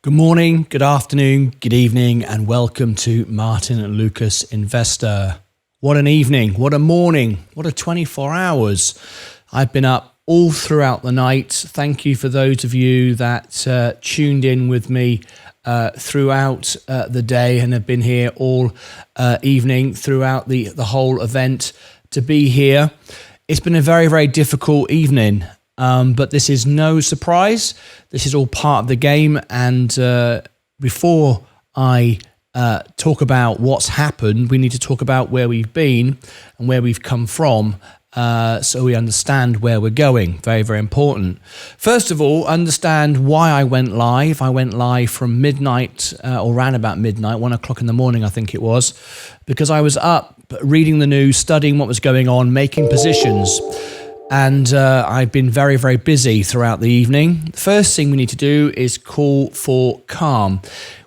Good morning, good afternoon, good evening, and welcome to Martyn and Lucas Investor. What an evening, what a morning, what a 24 hours. I've been up all throughout the night. Thank you for those of you that tuned in with me throughout the day and have been here all evening throughout the whole event to be here. It's been a very, very difficult evening. But this is no surprise. This is all part of the game. And before I talk about what's happened, we need to talk about where we've been and where we've come from so we understand where we're going. Very, very important. First of all, understand why I went live. I went live from midnight or around about midnight, 1 o'clock in the morning, I think it was, because I was up reading the news, studying what was going on, making positions. And I've been very, very busy throughout the evening. The first thing we need to do is call for calm.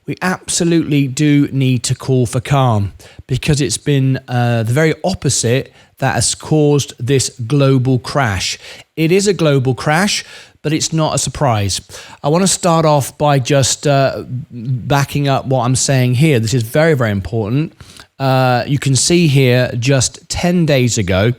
We absolutely do need to call for calm because it's been the very opposite that has caused this global crash. It is a global crash, but it's not a surprise. I want to start off by just backing up what I'm saying here. This is very, very important. You can see here just 10 days ago,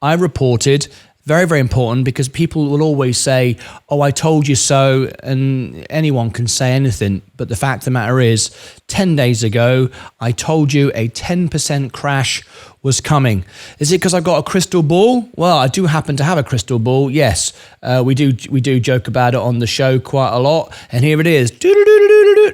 I reported. Very, very important because people will always say, oh, I told you so, and anyone can say anything. But the fact of the matter is, 10 days ago, I told you a 10% crash was coming. Is it because I've got a crystal ball? Well, I do happen to have a crystal ball, yes. We do joke about it on the show quite a lot. And here it is.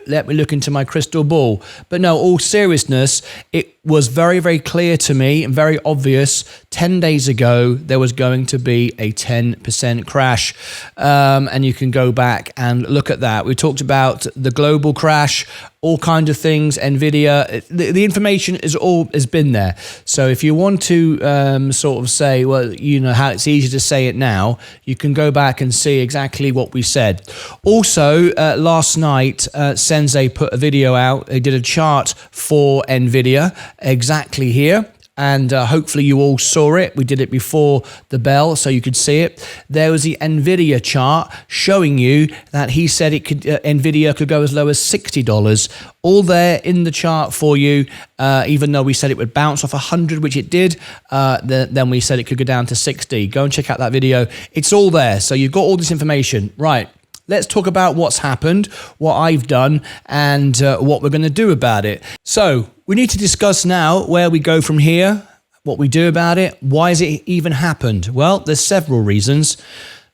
Let me look into my crystal ball. But no, all seriousness, it was very, very clear to me and very obvious 10 days ago there was going to be a 10% crash. And you can go back and look at that. We talked about the global crash, all kinds of things, NVIDIA. The information has been there. So if you want to sort of say, well, you know how it's easy to say it now, you can go back and see exactly what we said. Also, last night, Sensei put a video out. They did a chart for NVIDIA exactly here. And hopefully you all saw it. We did it before the bell so you could see it. There was the NVIDIA chart showing you that he said it could NVIDIA could go as low as $60. All there in the chart for you, even though we said it would bounce off 100, which it did, then we said it could go down to 60. Go and check out that video. It's all there. So you've got all this information. Right. Let's talk about what's happened, what I've done, and what we're going to do about it. So we need to discuss now where we go from here, what we do about it. Why has it even happened? Well, there's several reasons.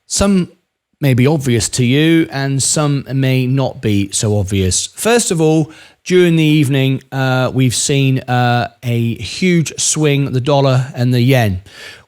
Some may be obvious to you and some may not be so obvious. First of all, during the evening, we've seen a huge swing, the dollar and the yen.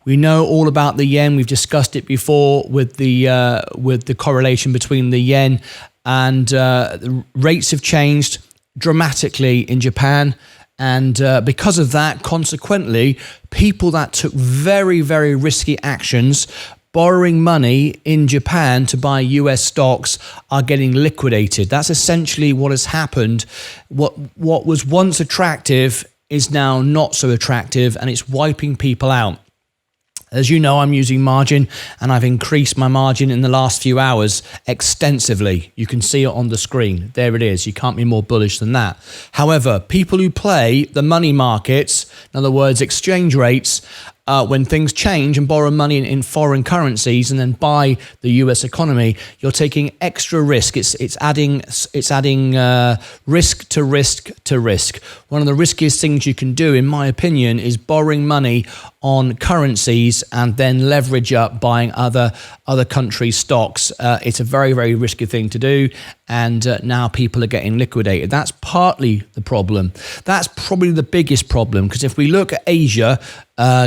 We know all about the yen. We've discussed it before with the correlation between the yen and the rates have changed dramatically in Japan. And because of that, consequently, people that took very, very risky actions, borrowing money in Japan to buy US stocks, are getting liquidated. That's essentially what has happened. What was once attractive is now not so attractive, and it's wiping people out. As you know, I'm using margin, and I've increased my margin in the last few hours extensively. You can see it on the screen. There it is. You can't be more bullish than that. However, people who play the money markets, in other words, exchange rates, when things change and borrow money in foreign currencies and then buy the US economy, you're taking extra risk. It's adding risk to risk to risk. One of the riskiest things you can do, in my opinion, is borrowing money on currencies and then leverage up buying other countries' stocks. It's a very, very risky thing to do. And now people are getting liquidated. That's partly the problem. That's probably the biggest problem, because if we look at Asia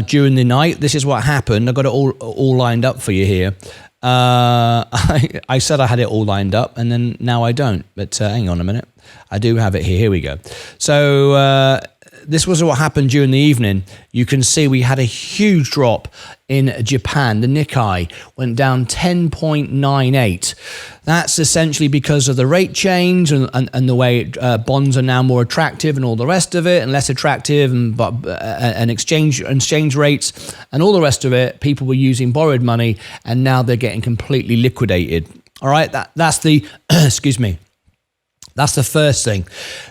during the night, this is what happened. I've got it all lined up for you here. I said I had it all lined up, and then now I don't. But hang on a minute. I do have it here. Here we go. So this was what happened during the evening. You can see we had a huge drop in Japan. The Nikkei went down 10.98. That's essentially because of the rate change and the way bonds are now more attractive and all the rest of it, and less attractive, and exchange rates and all the rest of it. People were using borrowed money, and now they're getting completely liquidated. All right, that's the excuse me. That's the first thing.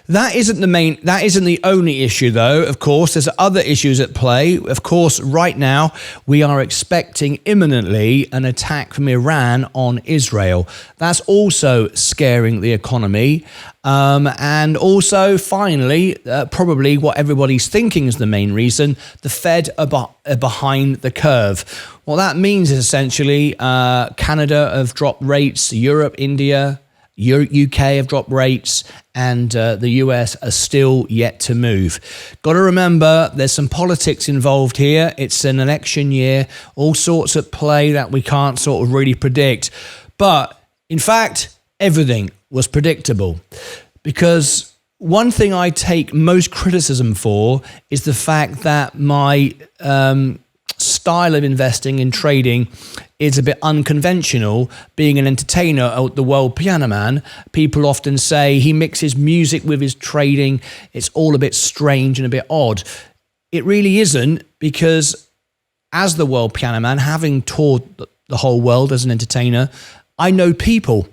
That isn't the only issue though. Of course, there's other issues at play. Of course, right now we are expecting imminently an attack from Iran on Israel. That's also scaring the economy. And also, finally, probably what everybody's thinking is the main reason, the Fed are behind the curve. What that means is essentially Canada have dropped rates, Europe, India, UK have dropped rates, and the US are still yet to move. Got to remember, there's some politics involved here. It's an election year, all sorts at play that we can't sort of really predict. But in fact, everything was predictable, because one thing I take most criticism for is the fact that my style of investing in trading is a bit unconventional. Being an entertainer, the world piano man, people often say he mixes music with his trading. It's all a bit strange and a bit odd. It really isn't, because as the world piano man, having toured the whole world as an entertainer, I know people.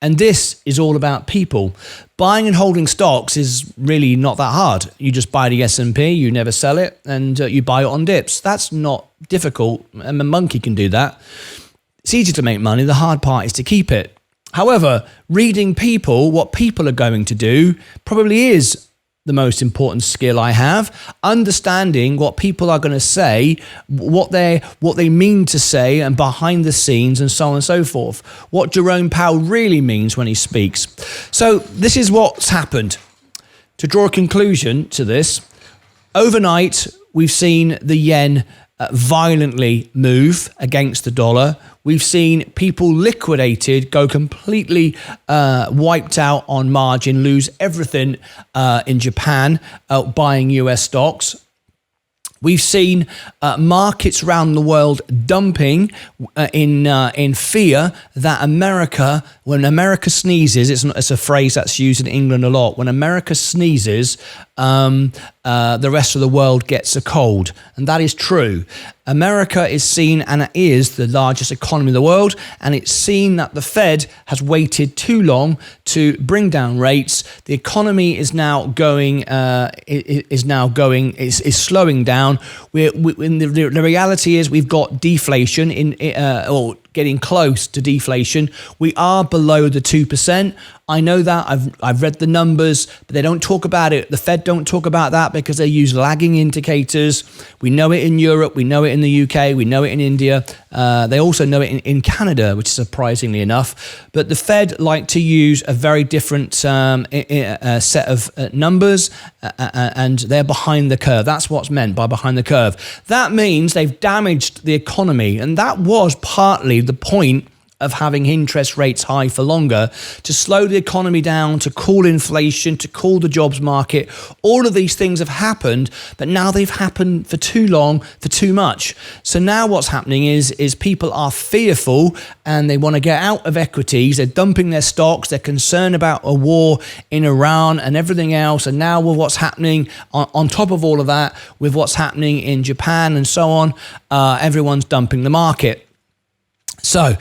And this is all about people. Buying and holding stocks is really not that hard. You just buy the S&P, you never sell it, and you buy it on dips. That's not difficult. A monkey can do that. It's easy to make money. The hard part is to keep it. However, reading people, what people are going to do, probably is the most important skill I have. Understanding what people are going to say, what they mean to say, and behind the scenes, and so on and so forth. What Jerome Powell really means when he speaks. So this is what's happened. To draw a conclusion to this, overnight we've seen the yen violently move against the dollar. We've seen people liquidated, go completely wiped out on margin, lose everything in Japan, buying US stocks. We've seen markets around the world dumping in fear that America, when America sneezes, it's a phrase that's used in England a lot. When America sneezes, the rest of the world gets a cold. And that is true. America is seen, and it is the largest economy in the world, and it's seen that the Fed has waited too long to bring down rates. The economy is now going, is slowing down. The reality is we've got deflation or getting close to deflation. We are below the 2%. I know that. I've read the numbers, but they don't talk about it. The Fed don't talk about that because they use lagging indicators. We know it in Europe. We know it in the UK. We know it in India. They also know it in Canada, which is surprisingly enough. But the Fed like to use a very different set of numbers, and they're behind the curve. That's what's meant by behind the curve. That means they've damaged the economy, and that was partly the point of having interest rates high for longer, to slow the economy down, to cool inflation, to cool the jobs market. All of these things have happened, but now they've happened for too long, for too much. So now what's happening is people are fearful and they want to get out of equities. They're dumping their stocks. They're concerned about a war in Iran and everything else. And now with what's happening on top of all of that, with what's happening in Japan and so on, everyone's dumping the market. So,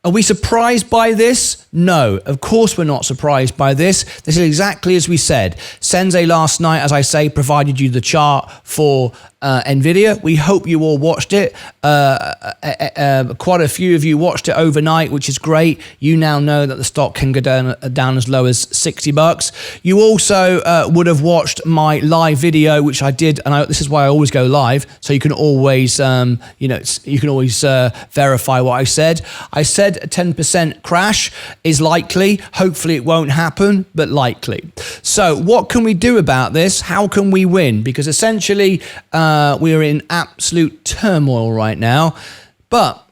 are we surprised by this? No, of course we're not surprised by this. This is exactly as we said. Sensei last night, as I say, provided you the chart for NVIDIA. We hope you all watched it. Quite a few of you watched it overnight, which is great. You now know that the stock can go down as low as $60. You also would have watched my live video, which I did, and this is why I always go live, so you can always, verify what I said. I said a 10% crash is likely. Hopefully it won't happen, but likely. So what can we do about this? How can we win? Because essentially, we are in absolute turmoil right now, but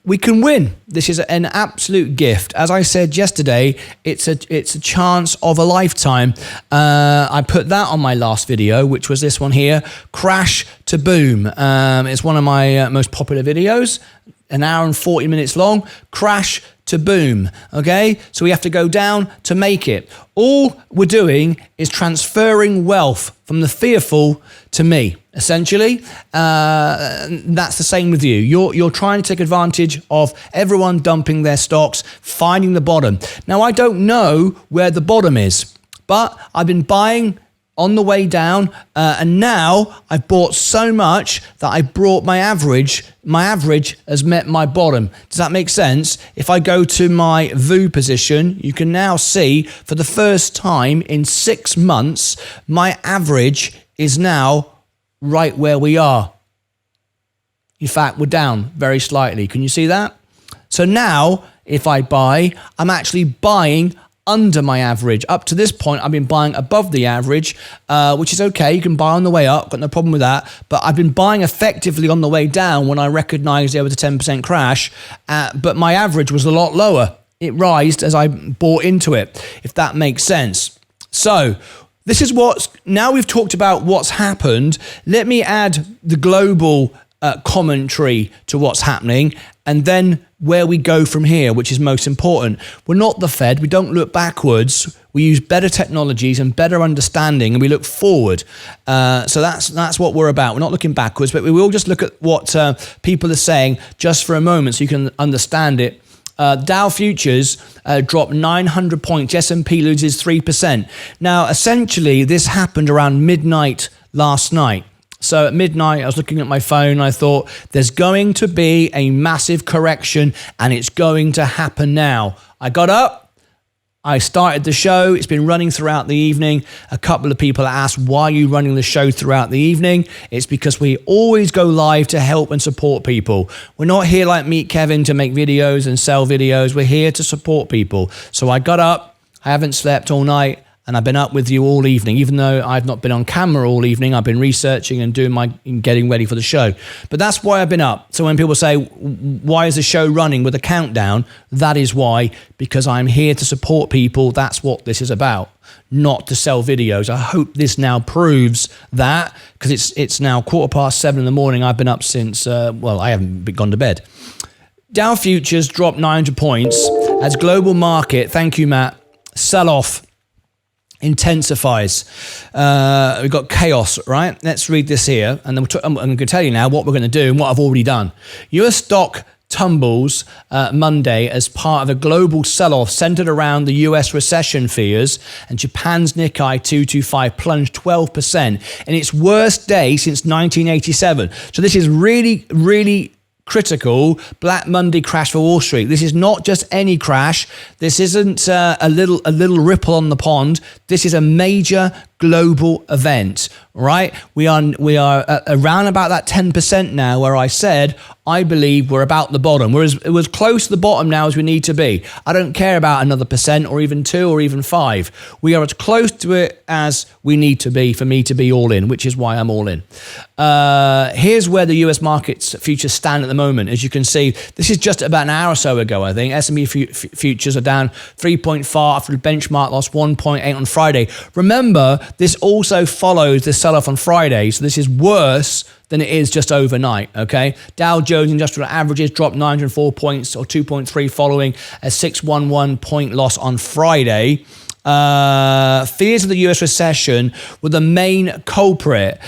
we can win. This is an absolute gift. As I said yesterday, it's a chance of a lifetime. I put that on my last video, which was this one here, Crash to Boom. It's one of my most popular videos, an hour and 40 minutes long, Crash to Boom, okay? So we have to go down to make it. All we're doing is transferring wealth from the fearful to me, essentially. That's the same with you. You're trying to take advantage of everyone dumping their stocks, finding the bottom. Now, I don't know where the bottom is. But I've been buying on the way down, and now I've bought so much that I brought my average has met my bottom. Does that make sense? If I go to my VU position, you can now see for the first time in 6 months, my average is now right where we are. In fact, we're down very slightly. Can you see that? So now, if I buy, I'm actually buying under my average. Up to this point, I've been buying above the average, which is okay. You can buy on the way up, got no problem with that. But I've been buying effectively on the way down when I recognized there was a 10% crash, but my average was a lot lower. It rised as I bought into it, if that makes sense. So this is now we've talked about what's happened. Let me add the global commentary to what's happening, and then where we go from here, which is most important. We're not the Fed. We don't look backwards. We use better technologies and better understanding, and we look forward. So that's what we're about. We're not looking backwards, but we will just look at what people are saying just for a moment so you can understand it. Dow futures dropped 900 points. S&P loses 3%. Now, essentially, this happened around midnight last night. So at midnight, I was looking at my phone. I thought there's going to be a massive correction and it's going to happen now. I got up. I started the show. It's been running throughout the evening. A couple of people asked, why are you running the show throughout the evening? It's because we always go live to help and support people. We're not here like Meet Kevin to make videos and sell videos. We're here to support people. So I got up. I haven't slept all night. And I've been up with you all evening, even though I've not been on camera all evening. I've been researching and getting ready for the show. But that's why I've been up. So when people say, why is the show running with a countdown? That is why, because I'm here to support people. That's what this is about, not to sell videos. I hope this now proves that, because it's now 7:15 in the morning. I've been up since, I haven't gone to bed. Dow futures dropped 900 points as global market, thank you, Matt, sell-off intensifies. We've got chaos, right? Let's read this here. And then I'm going to tell you now what we're going to do and what I've already done. US stock tumbles Monday as part of a global sell-off centered around the US recession fears, and Japan's Nikkei 225 plunged 12% in its worst day since 1987. So this is really, really critical. Black Monday crash for Wall Street. This is not just any crash. This isn't a little ripple on the pond. This is a major global event, right? We are around about that 10% now, where I said I believe we're about the bottom. We're as close to the bottom now as we need to be. I don't care about another percent or even 2 or even 5. We are as close to it as we need to be for me to be all in, which is why I'm all in. Here's where the US markets futures stand at the moment. As you can see, this is just about an hour or so ago, I think. S&P futures are down 3.4 after the benchmark lost 1.8 on Friday. Remember, this also follows the sell-off on Friday, so this is worse than it is just overnight, okay? Dow Jones Industrial Averages dropped 904 points, or 2.3, following a 611 point loss on Friday. Fears of the US recession were the main culprit.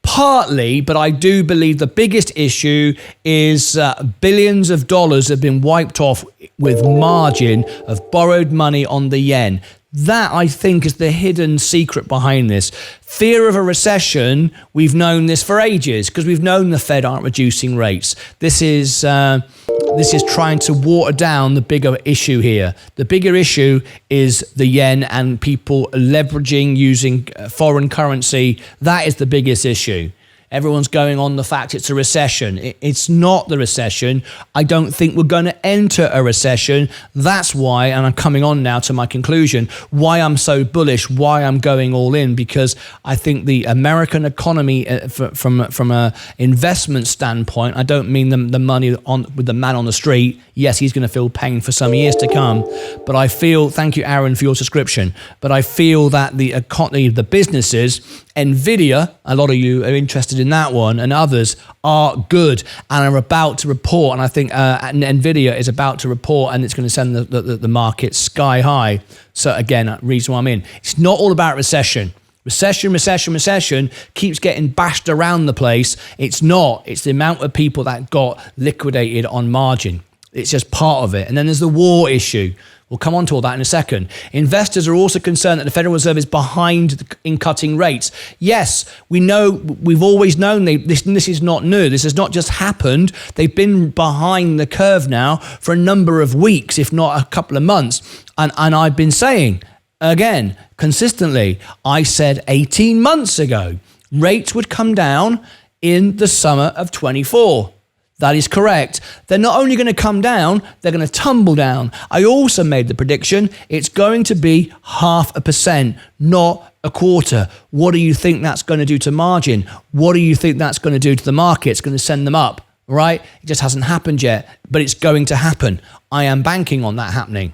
Partly, but I do believe the biggest issue is billions of dollars have been wiped off with margin of borrowed money on the yen. That, I think, is the hidden secret behind this. Fear of a recession, we've known this for ages, because we've known the Fed aren't reducing rates. This is trying to water down the bigger issue here. The bigger issue is the yen and people leveraging using foreign currency. That is the biggest issue. Everyone's going on the fact it's a recession. It's not the recession. I don't think we're going to enter a recession. That's why, and I'm coming on now to my conclusion, why I'm so bullish, why I'm going all in, because I think the American economy, from a investment standpoint, I don't mean the money with the man on the street. Yes, he's going to feel pain for some years to come, but I feel, thank you, Aaron, for your subscription, but I feel that the economy, the businesses, NVIDIA, a lot of you are interested in that one, and others are good and are about to report. And I think NVIDIA is about to report, and it's going to send the market sky high. So again, reason why I'm in. It's not all about recession. Recession keeps getting bashed around the place. It's not. It's the amount of people that got liquidated on margin. It's just part of it. And then there's the war issue. We'll come on to all that in a second. Investors are also concerned that the Federal Reserve is behind in cutting rates. Yes, we know, we've always known this is not new. This has not just happened. They've been behind the curve now for a number of weeks, if not a couple of months. And I've been saying, again, consistently, I said 18 months ago, rates would come down in the summer of 24. That is correct. They're not only going to come down, they're going to tumble down. I also made the prediction it's going to be 0.5%, not a quarter. What do you think that's going to do to margin? What do you think that's going to do to the market? It's going to send them up, right? It just hasn't happened yet, but it's going to happen. I am banking on that happening.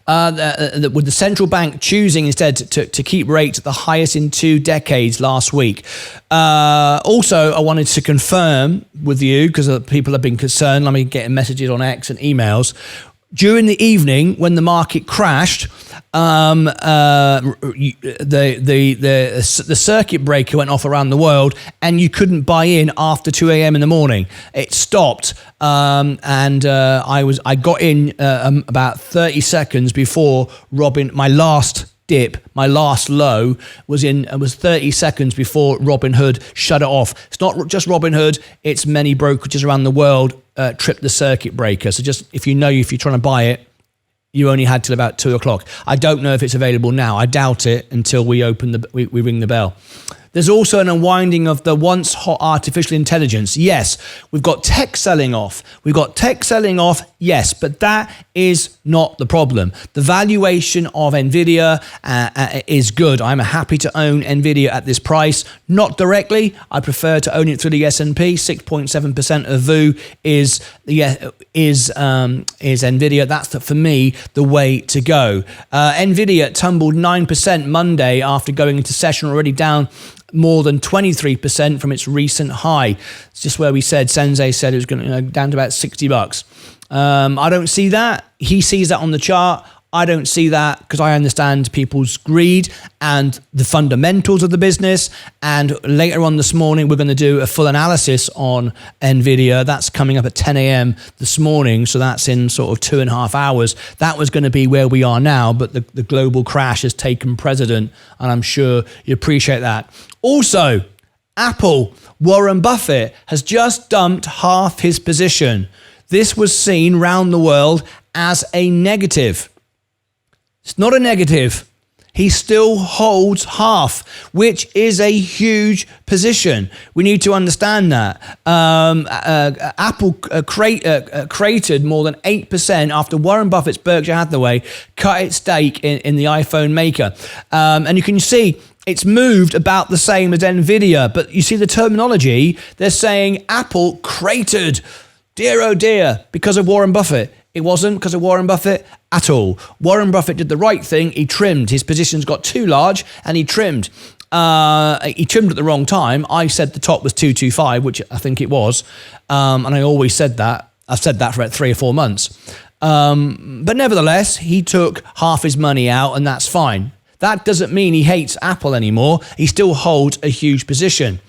With the central bank choosing instead to keep rates at the highest in 2 decades last week. Also, I wanted to confirm with you, because people have been concerned, I'm getting messages on X and emails. During the evening, when the market crashed, the circuit breaker went off around the world, and you couldn't buy in after 2 a.m. in the morning. It stopped, and I got in about 30 seconds before my last dip, my last low was 30 seconds before Robinhood shut it off. It's not just Robinhood, it's many brokerages around the world tripped the circuit breaker. So just if you're trying to buy it, you only had till about 2 o'clock. I don't know if it's available now. I doubt it until we ring the bell. There's also an unwinding of the once hot artificial intelligence. Yes, we've got tech selling off. Yes, but that is not the problem. The valuation of NVIDIA is good. I'm happy to own NVIDIA at this price. Not directly. I prefer to own it through the S&P. 6.7% of VU is NVIDIA. That's for me the way to go. NVIDIA tumbled 9% Monday after going into session, already down more than 23% from its recent high. It's just where we said, Sensei said it was going to down to about $60. I don't see that. He sees that on the chart. I don't see that because I understand people's greed and the fundamentals of the business. And later on this morning, we're going to do a full analysis on NVIDIA. That's coming up at 10 a.m. this morning. So that's in sort of 2.5 hours. That was going to be where we are now, but the global crash has taken precedent, and I'm sure you appreciate that. Also, Apple, Warren Buffett has just dumped half his position. This was seen around the world as a negative. It's not a negative. He still holds half, which is a huge position. We need to understand that. Apple created more than 8% after Warren Buffett's Berkshire Hathaway cut its stake in the iPhone maker. And you can see it's moved about the same as NVIDIA, but you see the terminology. They're saying Apple cratered, dear oh dear, because of Warren Buffett. It wasn't because of Warren Buffett at all. Warren Buffett did the right thing. He trimmed. His positions got too large and he trimmed. He trimmed at the wrong time. I said the top was 225, which I think it was. And I always said that. I've said that for about 3 or 4 months. But nevertheless, he took half his money out, and that's fine. That doesn't mean he hates Apple anymore. He still holds a huge position.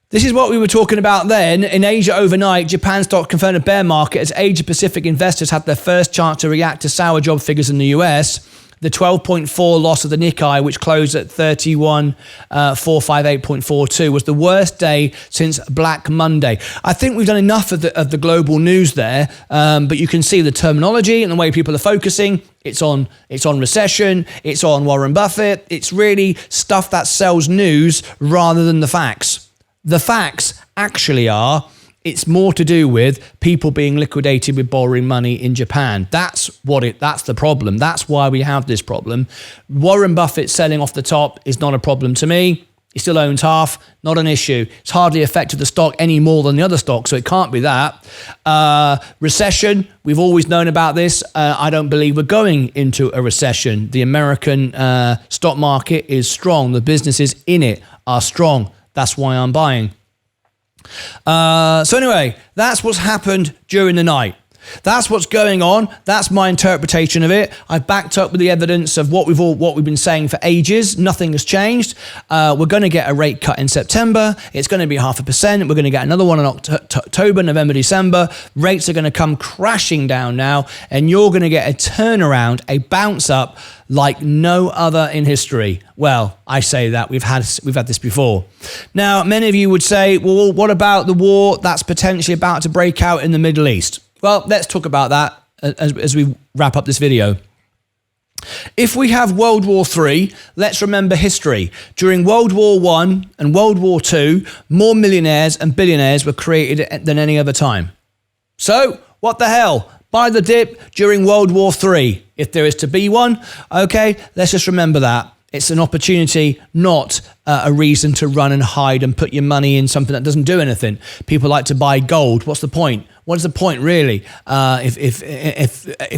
This is what we were talking about then. In Asia overnight, Japan stock confirmed a bear market as Asia Pacific investors had their first chance to react to sour job figures in the US. The 12.4 loss of the Nikkei, which closed at 31,458.42, was the worst day since Black Monday. I think we've done enough of the global news there, but you can see the terminology and the way people are focusing. It's on recession. It's on Warren Buffett. It's really stuff that sells news rather than the facts. The facts actually are, it's more to do with people being liquidated with borrowing money in Japan. That's the problem. That's why we have this problem. Warren Buffett selling off the top is not a problem to me. He still owns half, not an issue. It's hardly affected the stock any more than the other stocks, so it can't be that. Recession, we've always known about this. I don't believe we're going into a recession. The American stock market is strong. The businesses in it are strong. That's why I'm buying. So anyway, that's what's happened during the night. That's what's going on. That's my interpretation of it. I've backed up with the evidence of what we've been saying for ages. Nothing has changed. We're going to get a rate cut in September. It's going to be 0.5%. We're going to get another one in October, November, December. Rates are going to come crashing down now, and you're going to get a turnaround, a bounce up like no other in history. Well, I say that we've had this before. Now, many of you would say, well, what about the war that's potentially about to break out in the Middle East? Well, let's talk about that as we wrap up this video. If we have World War III, let's remember history. During World War I and World War II, more millionaires and billionaires were created than any other time. So, what the hell? Buy the dip during World War III, if there is to be one. Okay, let's just remember that. It's an opportunity, not a reason to run and hide and put your money in something that doesn't do anything. People like to buy gold. What's the point? What is the point, really, if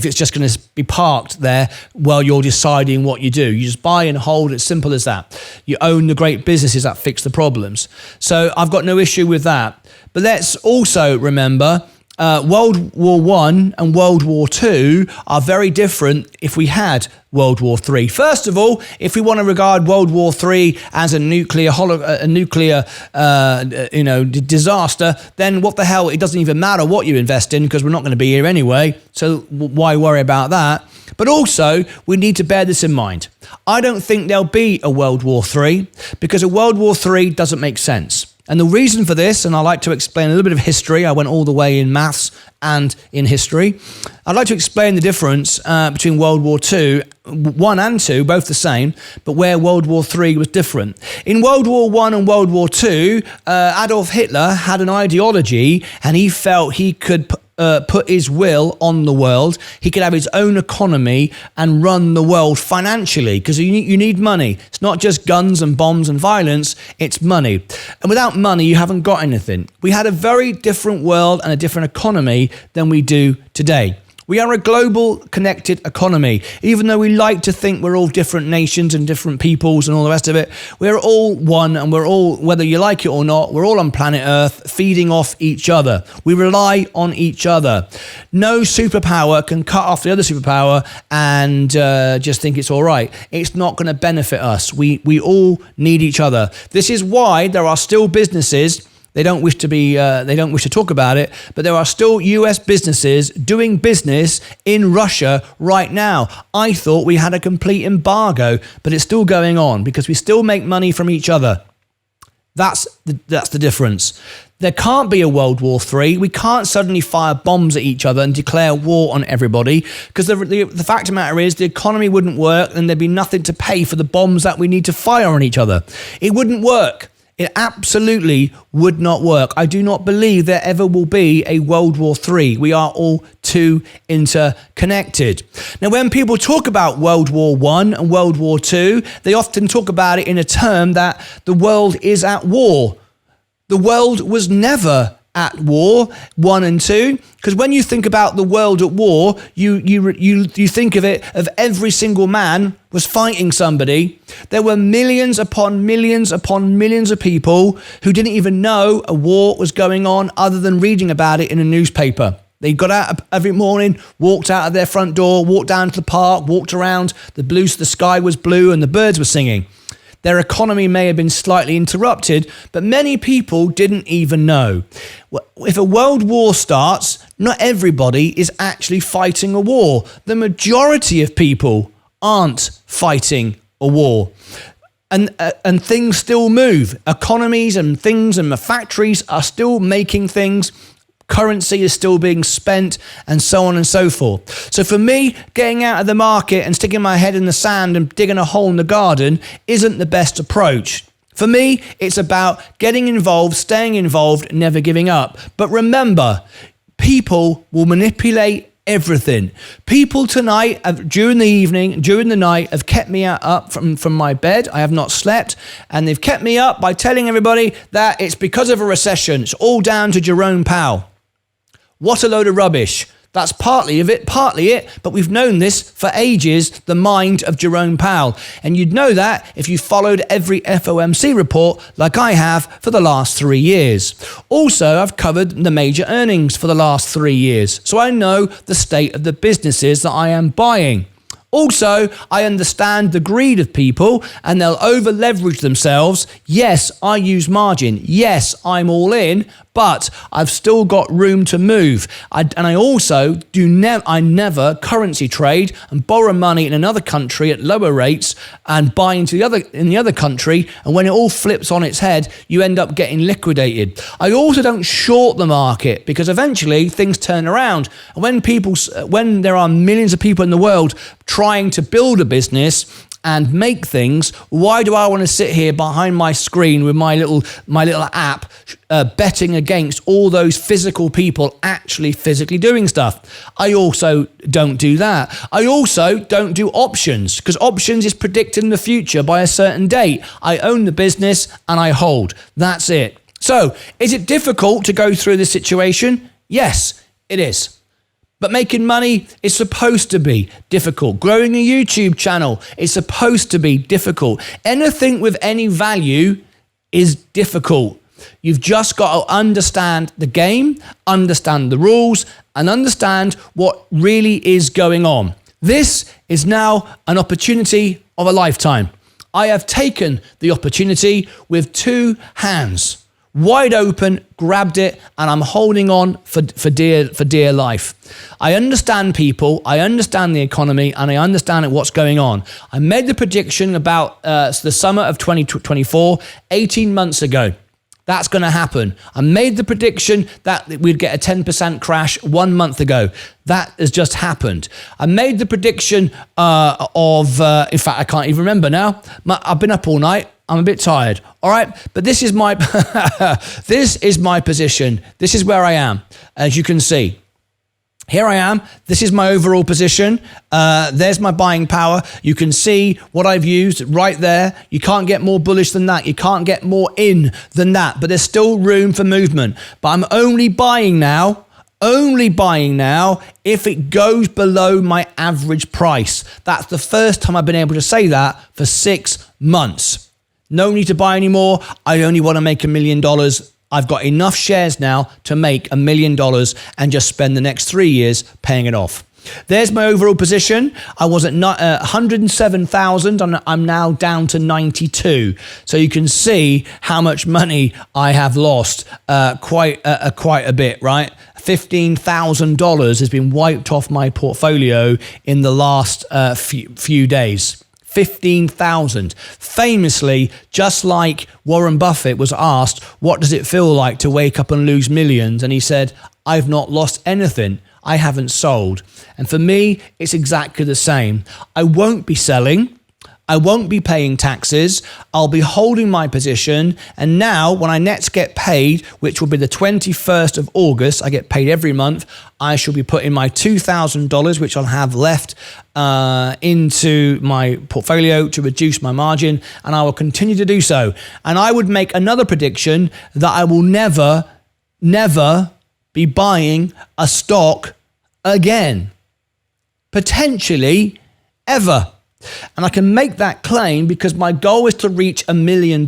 it's just going to be parked there while you're deciding what you do? You just buy and hold. It's simple as that. You own the great businesses that fix the problems. So I've got no issue with that. But let's also remember World War I and World War II are very different if we had World War III. First of all, if we want to regard World War III as a nuclear disaster, then what the hell? It doesn't even matter what you invest in because we're not going to be here anyway. So why worry about that? But also, we need to bear this in mind. I don't think there'll be a World War III because a World War III doesn't make sense. And the reason for this, and I like to explain a little bit of history, I went all the way in maths and in history. I'd like to explain the difference between World War II, 1 and 2, both the same, but where World War III was different. In World War I and World War II, Adolf Hitler had an ideology and he felt he could put his will on the world. He could have his own economy and run the world financially because you need money. It's not just guns and bombs and violence, it's money. And without money, you haven't got anything. We had a very different world and a different economy than we do today. We are a global connected economy. Even though we like to think we're all different nations and different peoples and all the rest of it, we're all one and we're all, whether you like it or not, we're all on planet Earth feeding off each other. We rely on each other. No superpower can cut off the other superpower and just think it's all right. It's not going to benefit us. We all need each other. This is why there are still businesses. They don't wish to talk about it, but there are still US businesses doing business in Russia right now. I thought we had a complete embargo, but it's still going on because we still make money from each other. That's the difference. There can't be a World War III. We can't suddenly fire bombs at each other and declare war on everybody because the fact of the matter is the economy wouldn't work and there'd be nothing to pay for the bombs that we need to fire on each other. It wouldn't work. It absolutely would not work. I do not believe there ever will be a World War III. We are all too interconnected. Now, when people talk about World War I and World War II, they often talk about it in a term that the world is at war. The world was never at war, 1 and 2, because when you think about the world at war, you think of it of every single man was fighting somebody. There were millions upon millions upon millions of people who didn't even know a war was going on other than reading about it in a newspaper. They got out every morning, walked out of their front door, walked down to the park, walked around, the sky was blue and the birds were singing. Their economy may have been slightly interrupted, but many people didn't even know. If a world war starts, not everybody is actually fighting a war. The majority of people aren't fighting a war. And things still move. Economies and things and the factories are still making things. Currency is still being spent and so on and so forth. So for me, getting out of the market and sticking my head in the sand and digging a hole in the garden isn't the best approach. For me, it's about getting involved, staying involved, never giving up. But remember, people will manipulate everything. People tonight, during the evening, during the night, have kept me up from my bed. I have not slept, and they've kept me up by telling everybody that it's because of a recession. It's all down to Jerome Powell. What a load of rubbish. That's partly it, but we've known this for ages, the mind of Jerome Powell. And you'd know that if you followed every FOMC report like I have for the last 3 years. Also, I've covered the major earnings for the last 3 years, so I know the state of the businesses that I am buying. Also, I understand the greed of people and they'll over leverage themselves. Yes, I use margin. Yes, I'm all in, but I've still got room to move. I also never currency trade and borrow money in another country at lower rates and buy in the other country. And when it all flips on its head, you end up getting liquidated. I also don't short the market because eventually things turn around. And when there are millions of people in the world trying to build a business and make things, why do I want to sit here behind my screen with my little app betting against all those physical people actually physically doing stuff? I also don't do that. I also don't do options because options is predicting the future by a certain date. I own the business and I hold. That's it. So, is it difficult to go through this situation? Yes, it is. But making money is supposed to be difficult. Growing a YouTube channel is supposed to be difficult. Anything with any value is difficult. You've just got to understand the game, understand the rules, and understand what really is going on. This is now an opportunity of a lifetime. I have taken the opportunity with 2 hands. Wide open, grabbed it, and I'm holding on for dear life. I understand people, I understand the economy, and I understand what's going on. I made the prediction about the summer of 2024, 18 months ago. That's going to happen. I made the prediction that we'd get a 10% crash 1 month ago. That has just happened. I made the prediction in fact, I can't even remember now. I've been up all night. I'm a bit tired. All right. But this is my, this is my position. This is where I am. As you can see, here I am. This is my overall position. There's my buying power. You can see what I've used right there. You can't get more bullish than that. You can't get more in than that, but there's still room for movement. But I'm only buying now if it goes below my average price. That's the first time I've been able to say that for 6 months. No need to buy anymore. I only want to make $1 million. I've got enough shares now to make $1 million and just spend the next 3 years paying it off. There's my overall position. I was at 107,000 and I'm now down to 92. So you can see how much money I have lost, quite a bit, right? $15,000 has been wiped off my portfolio in the last few days. 15,000. Famously, just like Warren Buffett was asked, what does it feel like to wake up and lose millions? And he said, I've not lost anything. I haven't sold. And for me, it's exactly the same. I won't be selling. I won't be paying taxes. I'll be holding my position. And now when I next get paid, which will be the 21st of August, I get paid every month, I shall be putting my $2,000, which I'll have left into my portfolio to reduce my margin. And I will continue to do so. And I would make another prediction that I will never be buying a stock again. Potentially ever. And I can make that claim because my goal is to reach $1 million.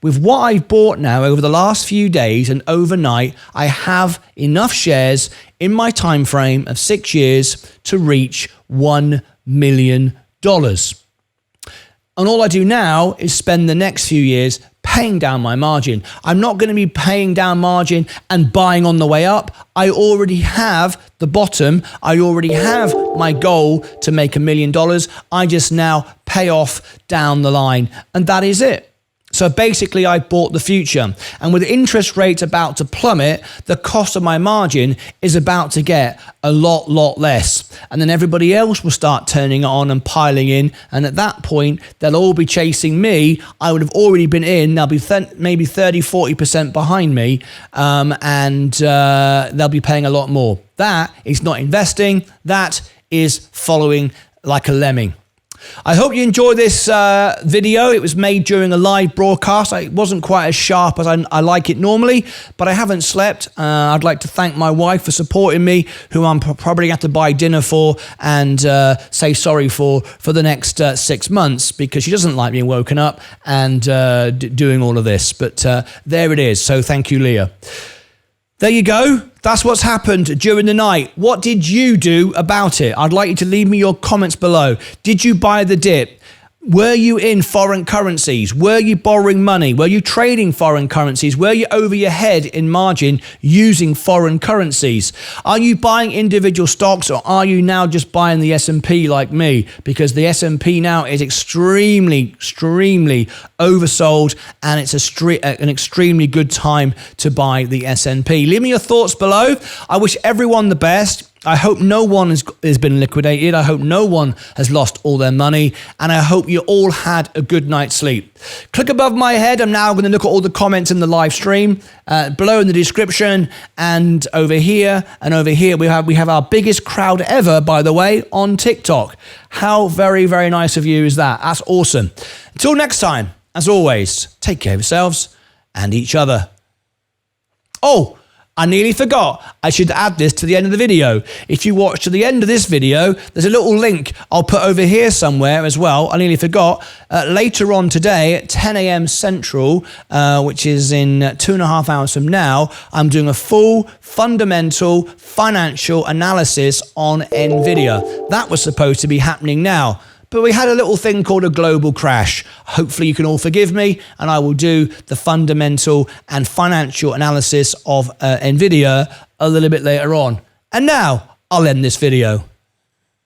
With what I've bought now over the last few days and overnight, I have enough shares in my time frame of 6 years to reach $1 million. And all I do now is spend the next few years paying down my margin. I'm not going to be paying down margin and buying on the way up. I already have the bottom. I already have my goal to make $1 million. I just now pay off down the line. And that is it. So basically, I bought the future. And with interest rates about to plummet, the cost of my margin is about to get a lot less. And then everybody else will start turning it on and piling in. And at that point, they'll all be chasing me. I would have already been in. They'll be maybe 30, 40% behind me. And they'll be paying a lot more. That is not investing. That is following like a lemming. I hope you enjoyed this video. It was made during a live broadcast. It wasn't quite as sharp as I like it normally, but I haven't slept. I'd like to thank my wife for supporting me, who I'm probably going to have to buy dinner for and say sorry for the next 6 months, because she doesn't like being woken up and doing all of this. But there it is. So thank you, Leah. There you go. That's what's happened during the night. What did you do about it? I'd like you to leave me your comments below. Did you buy the dip? Were you in foreign currencies? Were you borrowing money? Were you trading foreign currencies? Were you over your head in margin using foreign currencies? Are you buying individual stocks, or are you now just buying the S&P like me? Because the S&P now is extremely oversold, and it's an extremely good time to buy the S&P. Leave me your thoughts below. I wish everyone the best. I hope no one has been liquidated. I hope no one has lost all their money. And I hope you all had a good night's sleep. Click above my head. I'm now going to look at all the comments in the live stream. Below in the description, and over here we have our biggest crowd ever, by the way, on TikTok. How very, very nice of you is that? That's awesome. Until next time, as always, take care of yourselves and each other. Oh, I nearly forgot. I should add this to the end of the video. If you watch to the end of this video, there's a little link I'll put over here somewhere as well. I nearly forgot. Later on today at 10 a.m. Central, which is in 2.5 hours from now, I'm doing a full fundamental financial analysis on NVIDIA. That was supposed to be happening now, but we had a little thing called a global crash. Hopefully you can all forgive me, and I will do the fundamental and financial analysis of NVIDIA a little bit later on. And now I'll end this video.